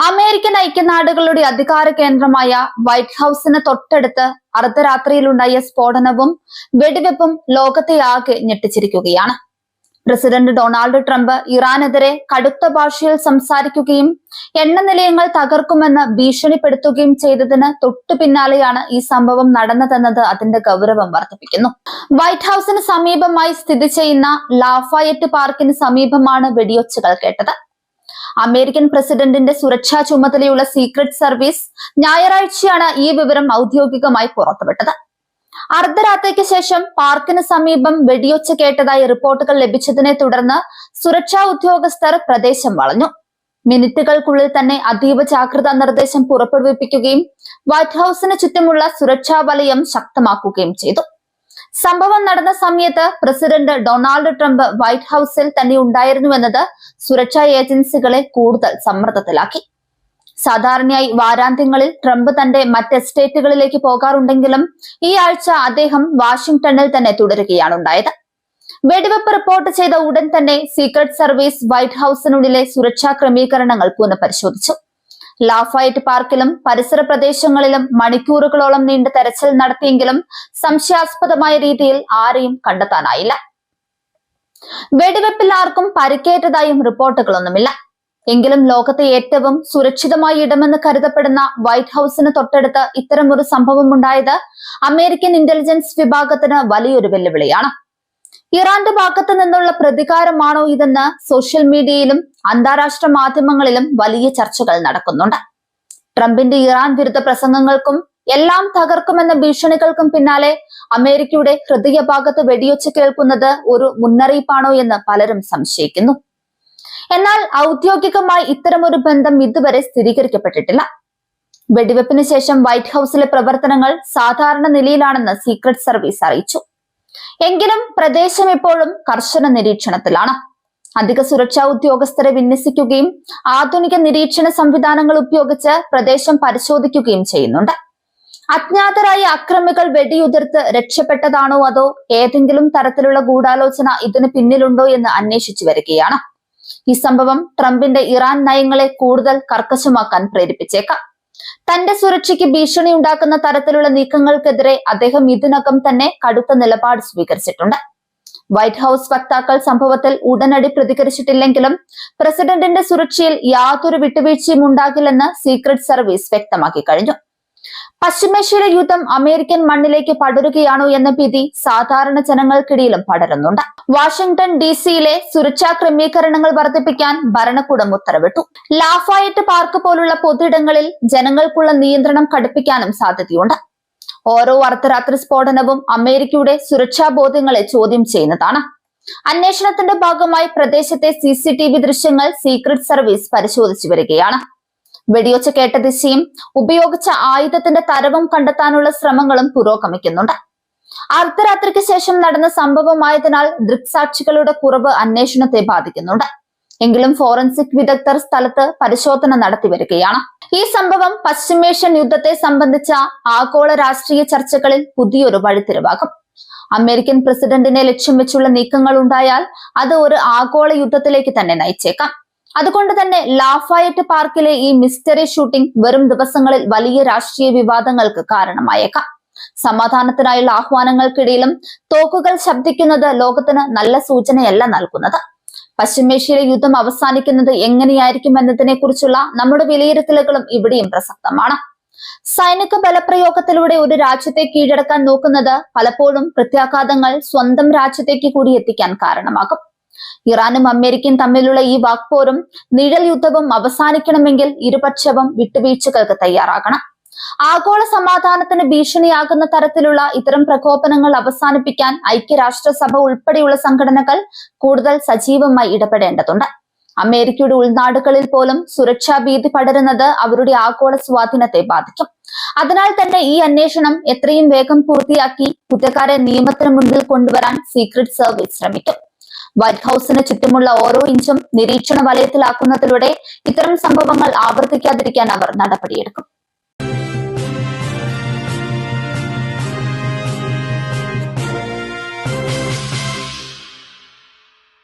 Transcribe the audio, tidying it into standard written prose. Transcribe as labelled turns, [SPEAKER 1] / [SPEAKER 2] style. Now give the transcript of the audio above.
[SPEAKER 1] American ഐക്യനാടുകളുടെ അധികാര കേന്ദ്രമായ white ഹൌസിന് തൊട്ടടുത്ത് അർദ്ധരാത്രിയിലുണ്ടായ സ്ഫോടനവും വെടിവെപ്പും ലോകത്തെ ആകെ ഞെട്ടിച്ചിരിക്കുകയാണ്. പ്രസിഡന്റ് ഡൊണാൾഡ് ട്രംപ് ഇറാനെതിരെ കടുത്ത ഭാഷയിൽ സംസാരിക്കുകയും എണ്ണ നിലയങ്ങൾ തകർക്കുമെന്ന് ഭീഷണിപ്പെടുത്തുകയും ചെയ്തതിന് തൊട്ടു പിന്നാലെയാണ് ഈ സംഭവം നടന്നതെന്നത് അതിന്റെ ഗൗരവം വർദ്ധിപ്പിക്കുന്നു. വൈറ്റ് ഹൌസിന് സമീപമായി സ്ഥിതി ചെയ്യുന്ന ലാഫയറ്റ് പാർക്കിന് സമീപമാണ് വെടിയൊച്ചകൾ കേട്ടത്. അമേരിക്കൻ പ്രസിഡന്റിന്റെ സുരക്ഷാ ചുമതലയുള്ള സീക്രട്ട് സർവീസ് ഞായറാഴ്ചയാണ് ഈ വിവരം ഔദ്യോഗികമായി പുറത്തുവിട്ടത്. അർദ്ധരാത്രിക്ക് ശേഷം പാർക്കിന് സമീപം വെടിയൊച്ച കേട്ടതായി റിപ്പോർട്ടുകൾ ലഭിച്ചതിനെ തുടർന്ന് സുരക്ഷാ ഉദ്യോഗസ്ഥർ പ്രദേശം വളഞ്ഞു. മിനിറ്റുകൾക്കുള്ളിൽ തന്നെ അതീവ ജാഗ്രതാ നിർദ്ദേശം പുറപ്പെടുവിപ്പിക്കുകയും വൈറ്റ് ഹൌസിന് ചുറ്റുമുള്ള സുരക്ഷാ വലയം ശക്തമാക്കുകയും ചെയ്തു. സംഭവം നടന്ന സമയത്ത് പ്രസിഡന്റ് ഡൊണാൾഡ് ട്രംപ് വൈറ്റ് ഹൌസിൽ തന്നെ ഉണ്ടായിരുന്നുവെന്നത് സുരക്ഷാ ഏജൻസികളെ കൂടുതൽ സമ്മർദ്ദത്തിലാക്കി. സാധാരണയായി വാരാന്ത്യങ്ങളിൽ ട്രംപ് തന്റെ മറ്റ് എസ്റ്റേറ്റുകളിലേക്ക് പോകാറുണ്ടെങ്കിലും ഈ ആഴ്ച അദ്ദേഹം വാഷിംഗ്ടണിൽ തന്നെ തുടരുകയാണ് ഉണ്ടായത്. വെടിവെപ്പ് റിപ്പോർട്ട് ചെയ്ത ഉടൻ തന്നെ സീക്രട്ട് സർവീസ് വൈറ്റ് ഹൌസിനുള്ളിലെ സുരക്ഷാ ക്രമീകരണങ്ങൾ പുനഃപരിശോധിച്ചു. ലാഫയറ്റ് പാർക്കിലും പരിസര പ്രദേശങ്ങളിലും മണിക്കൂറുകളോളം നീണ്ട തെരച്ചിൽ നടത്തിയെങ്കിലും സംശയാസ്പദമായ രീതിയിൽ ആരെയും കണ്ടെത്താനായില്ല. വെടിവെപ്പിൽ ആർക്കും പരിക്കേറ്റതായും റിപ്പോർട്ടുകളൊന്നുമില്ല. എങ്കിലും ലോകത്തെ ഏറ്റവും സുരക്ഷിതമായ ഇടമെന്ന് കരുതപ്പെടുന്ന വൈറ്റ് ഹൌസിന് തൊട്ടടുത്ത് ഇത്തരമൊരു സംഭവം ഉണ്ടായത് അമേരിക്കൻ ഇന്റലിജൻസ് വിഭാഗത്തിന് വലിയൊരു വെല്ലുവിളിയാണ്. ഇറാന്റെ ഭാഗത്ത് നിന്നുള്ള പ്രതികാരമാണോ ഇതെന്ന് സോഷ്യൽ മീഡിയയിലും അന്താരാഷ്ട്ര മാധ്യമങ്ങളിലും വലിയ ചർച്ചകൾ നടക്കുന്നുണ്ട്. ട്രംപിന്റെ ഇറാൻ വിരുദ്ധ പ്രസംഗങ്ങൾക്കും എല്ലാം തകർക്കുമെന്ന ഭീഷണികൾക്കും പിന്നാലെ അമേരിക്കയുടെ ഹൃദയഭാഗത്ത് വെടിയൊച്ച കേൾക്കുന്നത് ഒരു മുന്നറിയിപ്പാണോ എന്ന് പലരും സംശയിക്കുന്നു. എന്നാൽ ഔദ്യോഗികമായി ഇത്തരമൊരു ബന്ധം ഇതുവരെ സ്ഥിരീകരിക്കപ്പെട്ടിട്ടില്ല. വെടിവെപ്പിന് ശേഷം വൈറ്റ് ഹൌസിലെ പ്രവർത്തനങ്ങൾ സാധാരണ നിലയിലാണെന്ന് സീക്രട്ട് സർവീസ് അറിയിച്ചു. എങ്കിലും പ്രദേശം ഇപ്പോഴും കർശന നിരീക്ഷണത്തിലാണ്. അധിക സുരക്ഷാ ഉദ്യോഗസ്ഥരെ വിന്യസിക്കുകയും ആധുനിക നിരീക്ഷണ സംവിധാനങ്ങൾ ഉപയോഗിച്ച് പ്രദേശം പരിശോധിക്കുകയും ചെയ്യുന്നുണ്ട്. അജ്ഞാതരായ അക്രമികൾ വെടിയുതിർത്ത് രക്ഷപ്പെട്ടതാണോ അതോ ഏതെങ്കിലും തരത്തിലുള്ള ഗൂഢാലോചന ഇതിന് പിന്നിലുണ്ടോ എന്ന് അന്വേഷിച്ചു വരികയാണ്. ഈ സംഭവം ട്രംപിന്റെ ഇറാൻ നയങ്ങളെ കൂടുതൽ കർക്കശമാക്കാൻ പ്രേരിപ്പിച്ചേക്കാം. തന്റെ സുരക്ഷയ്ക്ക് ഭീഷണി ഉണ്ടാക്കുന്ന തരത്തിലുള്ള നീക്കങ്ങൾക്കെതിരെ അദ്ദേഹം ഇതിനകം തന്നെ കടുത്ത നിലപാട് സ്വീകരിച്ചിട്ടുണ്ട്. വൈറ്റ് ഹൌസ് വക്താക്കൾ സംഭവത്തിൽ ഉടനടി പ്രതികരിച്ചിട്ടില്ലെങ്കിലും പ്രസിഡന്റിന്റെ സുരക്ഷയിൽ യാതൊരു വിട്ടുവീഴ്ചയും ഉണ്ടാകില്ലെന്ന് സീക്രട്ട് സർവീസ് വ്യക്തമാക്കി കഴിഞ്ഞു. പശ്ചിമേഷ്യയിലെ യുദ്ധം അമേരിക്കൻ മണ്ണിലേക്ക് പടരുകയാണോ എന്ന ഭീതി സാധാരണ ജനങ്ങൾക്കിടയിലും പടരുന്നുണ്ട്. വാഷിംഗ്ടൺ DC-യിലെ സുരക്ഷാ ക്രമീകരണങ്ങൾ വർദ്ധിപ്പിക്കാൻ ഭരണകൂടം ഉത്തരവിട്ടു. ലാഫയറ്റ് പാർക്ക് പോലുള്ള പൊതുയിടങ്ങളിൽ ജനങ്ങൾക്കുള്ള നിയന്ത്രണം കടുപ്പിക്കാനും സാധ്യതയുണ്ട്. ഓരോ അർദ്ധരാത്രി സ്ഫോടനവും അമേരിക്കയുടെ സുരക്ഷാ ബോധ്യങ്ങളെ ചോദ്യം ചെയ്യുന്നതാണ്. അന്വേഷണത്തിന്റെ ഭാഗമായി പ്രദേശത്തെ CCTV ദൃശ്യങ്ങൾ സീക്രട്ട് സർവീസ് പരിശോധിച്ചു വരികയാണ്. വെടിയൊച്ച കേട്ട ദിശയും ഉപയോഗിച്ച ആയുധത്തിന്റെ തരവും കണ്ടെത്താനുള്ള ശ്രമങ്ങളും പുരോഗമിക്കുന്നുണ്ട്. അർദ്ധരാത്രിക്ക് ശേഷം നടന്ന സംഭവമായതിനാൽ ദൃക്സാക്ഷികളുടെ കുറവ് അന്വേഷണത്തെ ബാധിക്കുന്നുണ്ട്. എങ്കിലും ഫോറൻസിക് വിദഗ്ധർ സ്ഥലത്ത് പരിശോധന നടത്തി വരികയാണ്. ഈ സംഭവം പശ്ചിമേഷ്യൻ യുദ്ധത്തെ സംബന്ധിച്ച ആഗോള രാഷ്ട്രീയ ചർച്ചകളിൽ പുതിയൊരു വഴിത്തിരിവാകും. അമേരിക്കൻ പ്രസിഡന്റിനെ ലക്ഷ്യം വെച്ചുള്ള നീക്കങ്ങൾ ഉണ്ടായാൽ അത് ഒരു ആഗോള യുദ്ധത്തിലേക്ക് തന്നെ നയിച്ചേക്കാം. അതുകൊണ്ട് തന്നെ ലാഫയറ്റ് പാർക്കിലെ ഈ മിസ്റ്ററി ഷൂട്ടിംഗ് വരും ദിവസങ്ങളിൽ വലിയ രാഷ്ട്രീയ വിവാദങ്ങൾക്ക് കാരണമായേക്കാം. സമാധാനത്തിനായുള്ള ആഹ്വാനങ്ങൾക്കിടയിലും തോക്കുകൾ ശബ്ദിക്കുന്നത് ലോകത്തിന് നല്ല സൂചനയല്ല നൽകുന്നത്. പശ്ചിമേഷ്യയിലെ യുദ്ധം അവസാനിക്കുന്നത് എങ്ങനെയായിരിക്കും എന്നതിനെ കുറിച്ചുള്ള നമ്മുടെ വിലയിരുത്തലുകളും ഇവിടെയും പ്രസക്തമാണ്. സൈനിക ബലപ്രയോഗത്തിലൂടെ ഒരു രാജ്യത്തെ കീഴടക്കാൻ നോക്കുന്നത് പലപ്പോഴും പ്രത്യാഘാതങ്ങൾ സ്വന്തം രാജ്യത്തേക്ക് കൂടി എത്തിക്കാൻ കാരണമാകും. ഇറാനും അമേരിക്കയും തമ്മിലുള്ള ഈ വാക്പോരും നിഴൽ യുദ്ധവും അവസാനിക്കണമെങ്കിൽ ഇരുപക്ഷവും വിട്ടുവീഴ്ചകൾക്ക് തയ്യാറാകണം. ആഗോള സമാധാനത്തിന് ഭീഷണിയാകുന്ന തരത്തിലുള്ള ഇത്തരം പ്രകോപനങ്ങൾ അവസാനിപ്പിക്കാൻ ഐക്യരാഷ്ട്രസഭ ഉൾപ്പെടെയുള്ള സംഘടനകൾ കൂടുതൽ സജീവമായി ഇടപെടേണ്ടതുണ്ട്. അമേരിക്കയുടെ ഉൾനാടുകളിൽ പോലും സുരക്ഷാ ഭീതി പടരുന്നത് അവരുടെ ആഗോള സ്വാധീനത്തെ ബാധിക്കും. അതിനാൽ തന്നെ ഈ അന്വേഷണം എത്രയും വേഗം പൂർത്തിയാക്കി കുറ്റക്കാരെ നിയമത്തിന് മുന്നിൽ കൊണ്ടുവരാൻ സീക്രട്ട് സർവീസ് ശ്രമിക്കും. വൈറ്റ് ഹൌസിന് ചുറ്റുമുള്ള ഓരോ ഇഞ്ചും നിരീക്ഷണ വലയത്തിലാക്കുന്നതിലൂടെ ഇത്തരം സംഭവങ്ങൾ ആവർത്തിക്കാതിരിക്കാൻ അവർ നടപടിയെടുക്കും.